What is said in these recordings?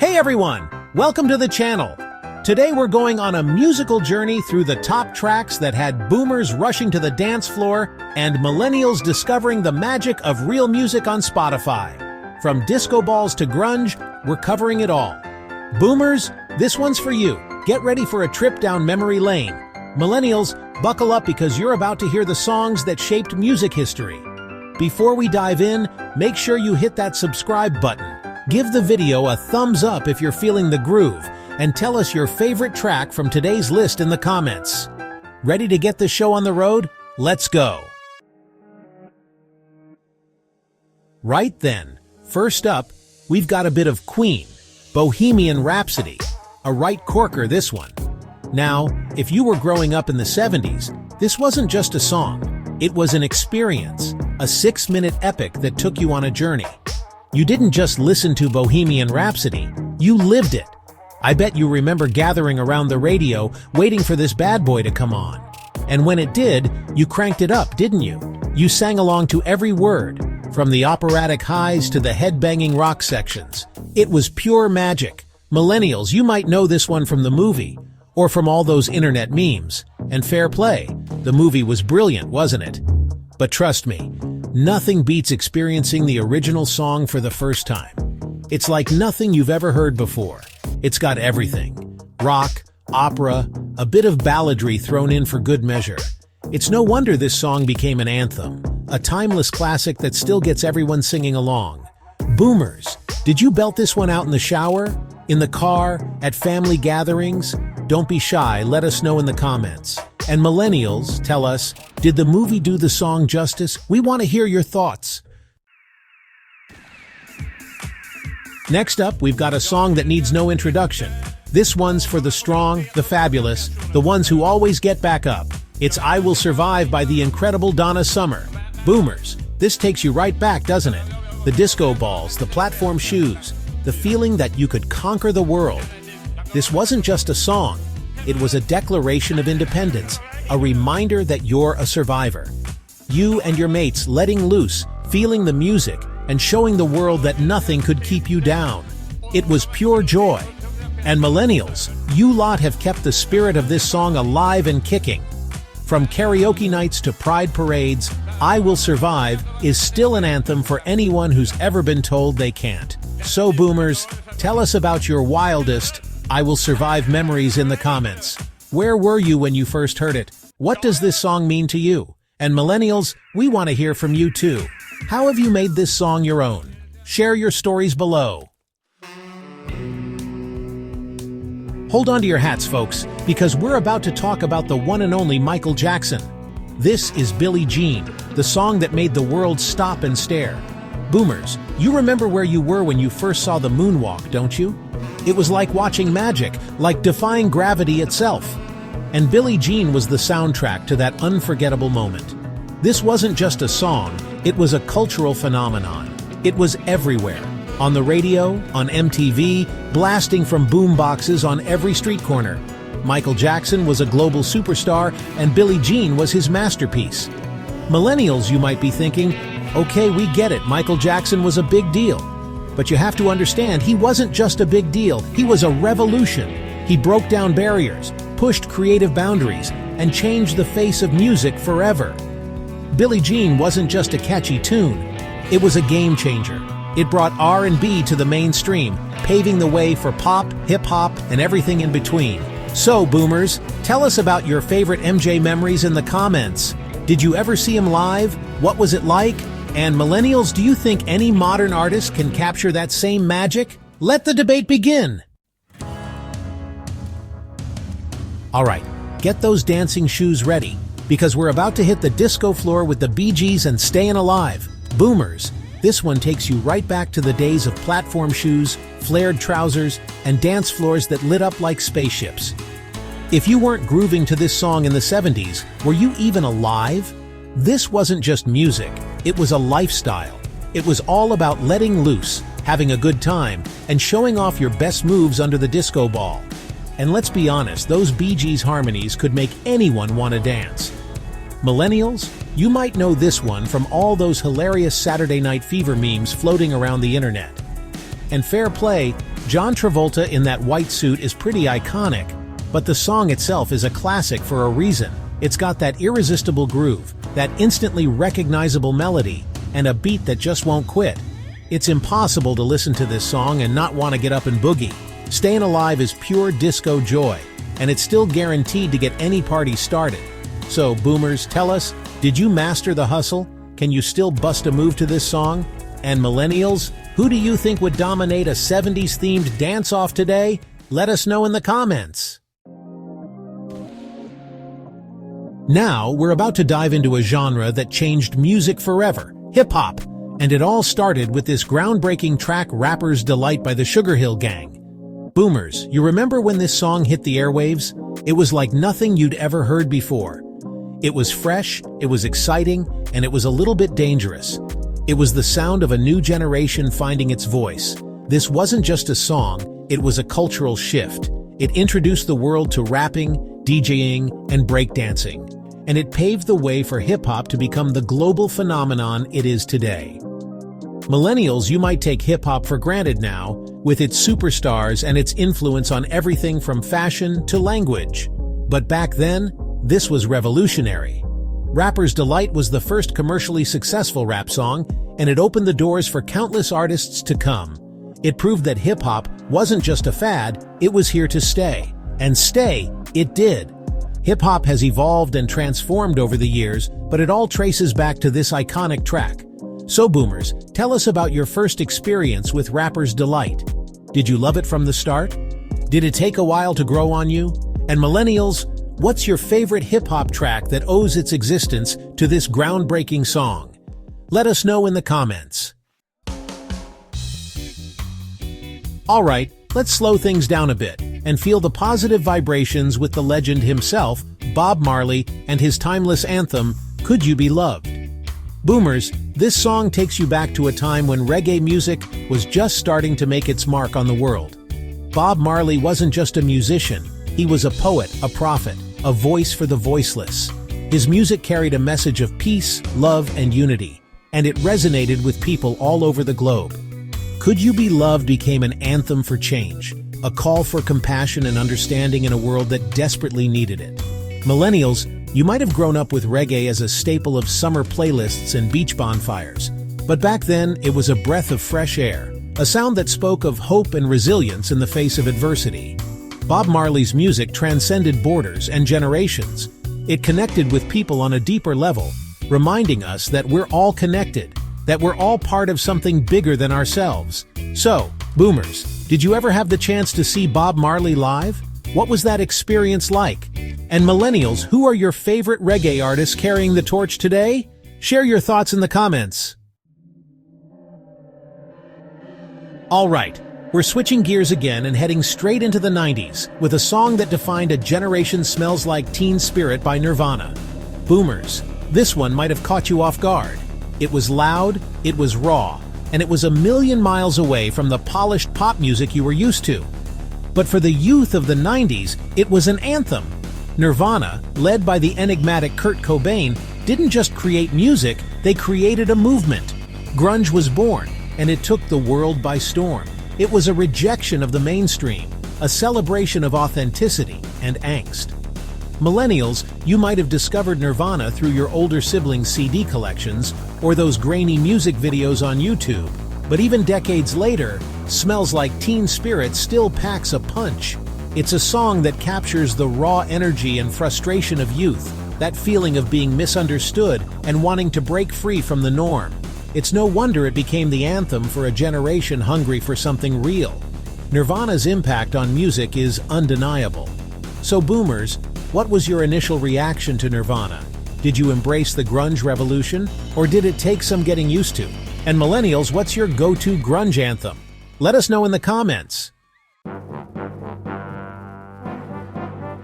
Hey everyone, welcome to the channel. Today we're going on a musical journey through the top tracks that had boomers rushing to the dance floor and millennials discovering the magic of real music on Spotify. From disco balls to grunge, we're covering it all. Boomers, this one's for you. Get ready for a trip down memory lane. Millennials, buckle up because you're about to hear the songs that shaped music history. Before we dive in, make sure you hit that subscribe button. Give the video a thumbs up if you're feeling the groove, and tell us your favorite track from today's list in the comments. Ready to get the show on the road? Let's go! Right then, first up, we've got a bit of Queen, Bohemian Rhapsody. A right corker, this one. Now, if you were growing up in the 70s, this wasn't just a song. It was an experience, a 6-minute epic that took you on a journey. You didn't just listen to Bohemian Rhapsody, you lived it. I bet you remember gathering around the radio waiting for this bad boy to come on. And when it did, you cranked it up, didn't you? You sang along to every word, from the operatic highs to the head-banging rock sections. It was pure magic. Millennials, you might know this one from the movie, or from all those internet memes. And fair play, the movie was brilliant, wasn't it? But trust me, nothing beats experiencing the original song for the first time. It's like nothing you've ever heard before. It's got everything. Rock, opera, a bit of balladry thrown in for good measure. It's no wonder this song became an anthem, a timeless classic that still gets everyone singing along. Boomers, did you belt this one out in the shower? In the car? At family gatherings? Don't be shy, let us know in the comments. And millennials, tell us, did the movie do the song justice? We want to hear your thoughts. Next up, we've got a song that needs no introduction. This one's for the strong, the fabulous, the ones who always get back up. It's I Will Survive by the incredible Donna Summer. Boomers, this takes you right back, doesn't it? The disco balls, the platform shoes, the feeling that you could conquer the world. This wasn't just a song. It was a declaration of independence, a reminder that you're a survivor. You and your mates letting loose, feeling the music, and showing the world that nothing could keep you down. It was pure joy. And millennials, you lot have kept the spirit of this song alive and kicking. From karaoke nights to pride parades, I Will Survive is still an anthem for anyone who's ever been told they can't. So boomers, tell us about your wildest I Will Survive memories in the comments. Where were you when you first heard it? What does this song mean to you? And millennials, we want to hear from you too. How have you made this song your own? Share your stories below. Hold on to your hats, folks, because we're about to talk about the one and only Michael Jackson. This is Billie Jean, the song that made the world stop and stare. Boomers, you remember where you were when you first saw the moonwalk, don't you? It was like watching magic, like defying gravity itself. And Billie Jean was the soundtrack to that unforgettable moment. This wasn't just a song, it was a cultural phenomenon. It was everywhere. On the radio, on MTV, blasting from boomboxes on every street corner. Michael Jackson was a global superstar, and Billie Jean was his masterpiece. Millennials, you might be thinking, okay, we get it, Michael Jackson was a big deal. But you have to understand, he wasn't just a big deal, he was a revolution. He broke down barriers, pushed creative boundaries, and changed the face of music forever. Billie Jean wasn't just a catchy tune, it was a game changer. It brought R&B to the mainstream, paving the way for pop, hip-hop, and everything in between. So, boomers, tell us about your favorite MJ memories in the comments. Did you ever see him live? What was it like? And millennials, do you think any modern artist can capture that same magic? Let the debate begin! Alright, get those dancing shoes ready, because we're about to hit the disco floor with the Bee Gees and Stayin' Alive. Boomers, this one takes you right back to the days of platform shoes, flared trousers, and dance floors that lit up like spaceships. If you weren't grooving to this song in the 70s, were you even alive? This wasn't just music, it was a lifestyle. It was all about letting loose, having a good time, and showing off your best moves under the disco ball. And let's be honest, those Bee Gees harmonies could make anyone want to dance. Millennials, you might know this one from all those hilarious Saturday Night Fever memes floating around the internet. And fair play, John Travolta in that white suit is pretty iconic, but the song itself is a classic for a reason. It's got that irresistible groove, that instantly recognizable melody, and a beat that just won't quit. It's impossible to listen to this song and not want to get up and boogie. Stayin' Alive is pure disco joy, and it's still guaranteed to get any party started. So, boomers, tell us, did you master the hustle? Can you still bust a move to this song? And millennials, who do you think would dominate a 70s-themed dance-off today? Let us know in the comments. Now, we're about to dive into a genre that changed music forever, hip-hop. And it all started with this groundbreaking track, Rapper's Delight by the Sugar Hill Gang. Boomers, you remember when this song hit the airwaves? It was like nothing you'd ever heard before. It was fresh, it was exciting, and it was a little bit dangerous. It was the sound of a new generation finding its voice. This wasn't just a song, it was a cultural shift. It introduced the world to rapping, DJing, and breakdancing. And it paved the way for hip-hop to become the global phenomenon it is today. Millennials, you might take hip-hop for granted now, with its superstars and its influence on everything from fashion to language. But back then, this was revolutionary. Rapper's Delight was the first commercially successful rap song, and it opened the doors for countless artists to come. It proved that hip-hop wasn't just a fad, it was here to stay. And stay, it did. Hip-hop has evolved and transformed over the years, but it all traces back to this iconic track. So boomers, tell us about your first experience with Rapper's Delight. Did you love it from the start? Did it take a while to grow on you? And millennials, what's your favorite hip-hop track that owes its existence to this groundbreaking song? Let us know in the comments. Alright, let's slow things down a bit and feel the positive vibrations with the legend himself, Bob Marley, and his timeless anthem, Could You Be Loved? Boomers, this song takes you back to a time when reggae music was just starting to make its mark on the world. Bob Marley wasn't just a musician, he was a poet, a prophet, a voice for the voiceless. His music carried a message of peace, love, and unity, and it resonated with people all over the globe. Could You Be Loved became an anthem for change, a call for compassion and understanding in a world that desperately needed it. Millennials, you might have grown up with reggae as a staple of summer playlists and beach bonfires. But back then, it was a breath of fresh air, a sound that spoke of hope and resilience in the face of adversity. Bob Marley's music transcended borders and generations. It connected with people on a deeper level, reminding us that we're all connected, that we're all part of something bigger than ourselves. So, boomers, did you ever have the chance to see Bob Marley live? What was that experience like? And millennials, who are your favorite reggae artists carrying the torch today? Share your thoughts in the comments. Alright, we're switching gears again and heading straight into the 90s with a song that defined a generation. Smells Like Teen Spirit by Nirvana. Boomers, this one might have caught you off guard. It was loud, it was raw, and it was a million miles away from the polished pop music you were used to. But for the youth of the 90s, it was an anthem. Nirvana, led by the enigmatic Kurt Cobain, didn't just create music, they created a movement. Grunge was born, and it took the world by storm. It was a rejection of the mainstream, a celebration of authenticity and angst. Millennials, you might have discovered Nirvana through your older siblings' CD collections or those grainy music videos on YouTube. But even decades later, Smells Like Teen Spirit still packs a punch. It's a song that captures the raw energy and frustration of youth, that feeling of being misunderstood and wanting to break free from the norm. It's no wonder it became the anthem for a generation hungry for something real. Nirvana's impact on music is undeniable. So boomers, what was your initial reaction to Nirvana? Did you embrace the grunge revolution, or did it take some getting used to? And millennials, what's your go-to grunge anthem? Let us know in the comments.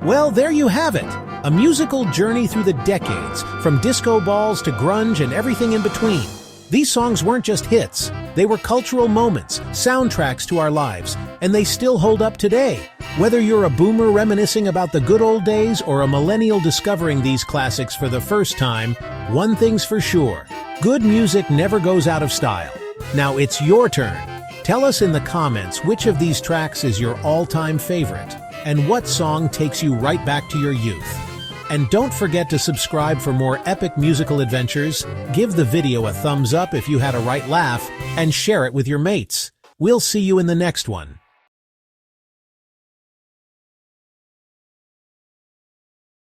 Well, there you have it. A musical journey through the decades, from disco balls to grunge and everything in between. These songs weren't just hits, they were cultural moments, soundtracks to our lives, and they still hold up today. Whether you're a boomer reminiscing about the good old days or a millennial discovering these classics for the first time, one thing's for sure, good music never goes out of style. Now it's your turn. Tell us in the comments which of these tracks is your all-time favorite, and what song takes you right back to your youth. And don't forget to subscribe for more epic musical adventures, give the video a thumbs up if you had a right laugh, and share it with your mates. We'll see you in the next one.